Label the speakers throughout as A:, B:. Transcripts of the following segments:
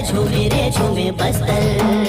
A: झूमे रे झूमे बस्तर,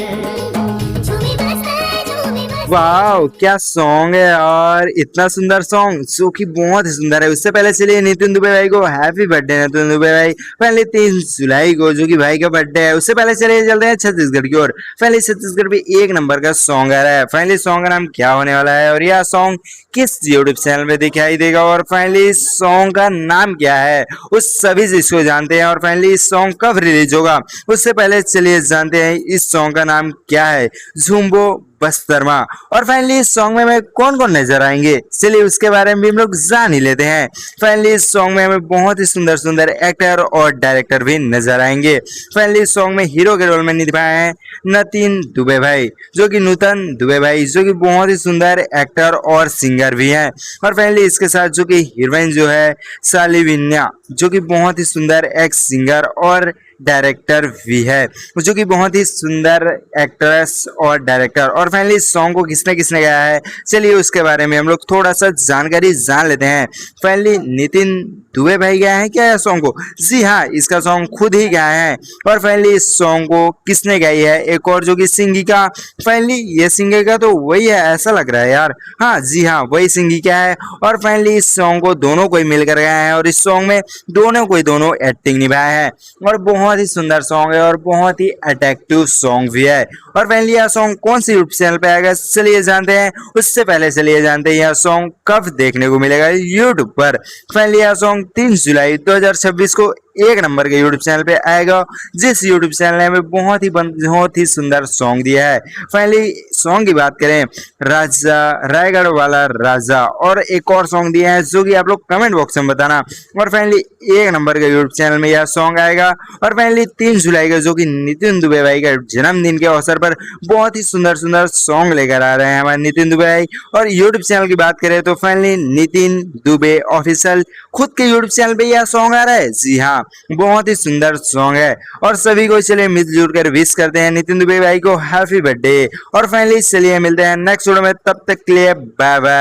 B: वाह क्या सॉन्ग है यार, इतना सुंदर सॉन्ग जो कि बहुत ही सुंदर है। उससे पहले चलिए नितिन दुबे भाई को हैप्पी बर्थडे नितिन दुबे भाई, पहले 3 जुलाई को जो कि भाई का बर्थडे है। उससे पहले चलिए चलते हैं छत्तीसगढ़ की ओर। फाइनली छत्तीसगढ़ भी एक नंबर का सॉन्ग आ रहा है। फाइनली सॉन्ग का नाम क्या होने वाला है और यह सॉन्ग किस यूट्यूब चैनल में दिखाई देगा और फाइनली सॉन्ग का नाम क्या है, उस सभी चीज को जानते हैं। और फाइनली इस सॉन्ग कब रिलीज होगा उससे पहले चलिए जानते हैं इस सॉन्ग का नाम क्या है, झुम्बो बस्तरमा। और फाइनली इस सॉन्ग में हमें कौन कौन नजर आएंगे, चलिए उसके बारे में भी हम लोग जान ही लेते हैं। फाइनली इस सॉन्ग में हमें बहुत ही सुंदर सुंदर एक्टर और डायरेक्टर भी नजर आएंगे। फाइनली इस सॉन्ग में हीरो के रोल में निभाए हैं नितिन दुबे भाई, जो कि नूतन दुबे भाई, जो कि बहुत ही सुंदर एक्टर और सिंगर भी हैं। और फाइनली इसके साथ जो कि हीरोइन जो है सालिविन्या, जो कि बहुत ही सुंदर एक सिंगर और डायरेक्टर भी है, जो कि बहुत ही सुंदर एक्ट्रेस और डायरेक्टर। और फाइनली इस सॉन्ग को किसने किसने गाया है, चलिए उसके बारे में हम लोग थोड़ा सा जानकारी जान लेते हैं। फाइनली नितिन दुबे भाई गाए हैं क्या यह सॉन्ग को? जी हाँ, इसका सॉन्ग खुद ही गाए हैं। और फाइनली इस सॉन्ग को किसने गाई है, एक और जो कि सिंगिका, फाइनली ये सिंगिका तो वही है ऐसा लग रहा है यार। हाँ जी हाँ, वही सिंगिका है। और फाइनली इस सॉन्ग को दोनों कोई मिलकर गाया है और इस सॉन्ग में दोनों एक्टिंग निभाए हैं। और बहुत ही सुंदर सॉन्ग है और बहुत ही अट्रैक्टिव सॉन्ग भी है। और फाइनली यह सॉन्ग कौन सी यूट्यूब चैनल पे आएगा चलिए जानते हैं। उससे पहले चलिए जानते हैं यह सॉन्ग कब देखने को मिलेगा यूट्यूब पर। फाइनली यह सॉन्ग 3 जुलाई 2026 को एक नंबर के यूट्यूब चैनल पे आएगा, जिस यूट्यूब चैनल ने हमें बहुत ही सुंदर सॉन्ग दिया है। फाइनली सॉन्ग की बात करें, राजा रायगढ़ वाला राजा, और एक और सॉन्ग दिया है जो कि आप लोग कमेंट बॉक्स में बताना। और फाइनली एक नंबर के यूट्यूब चैनल में यह सॉन्ग आएगा। और फाइनली 3 जुलाई का जो कि नितिन दुबे भाई का जन्मदिन के अवसर पर बहुत ही सुंदर सुंदर सॉन्ग लेकर आ रहे हैं हमारे नितिन दुबे भाई। और यूट्यूब चैनल की बात करें तो फाइनली नितिन दुबे ऑफिशियल खुद के यूट्यूब चैनल पे यह सॉन्ग आ रहा है। जी हाँ, बहुत ही सुंदर सॉन्ग है। और सभी को चलिए मिलजुल कर विश करते हैं नितिन दुबे भाई को हैप्पी बर्थडे। और फाइनली चलिए मिलते हैं नेक्स्ट वीडियो में, तब तक के लिए बाय बाय।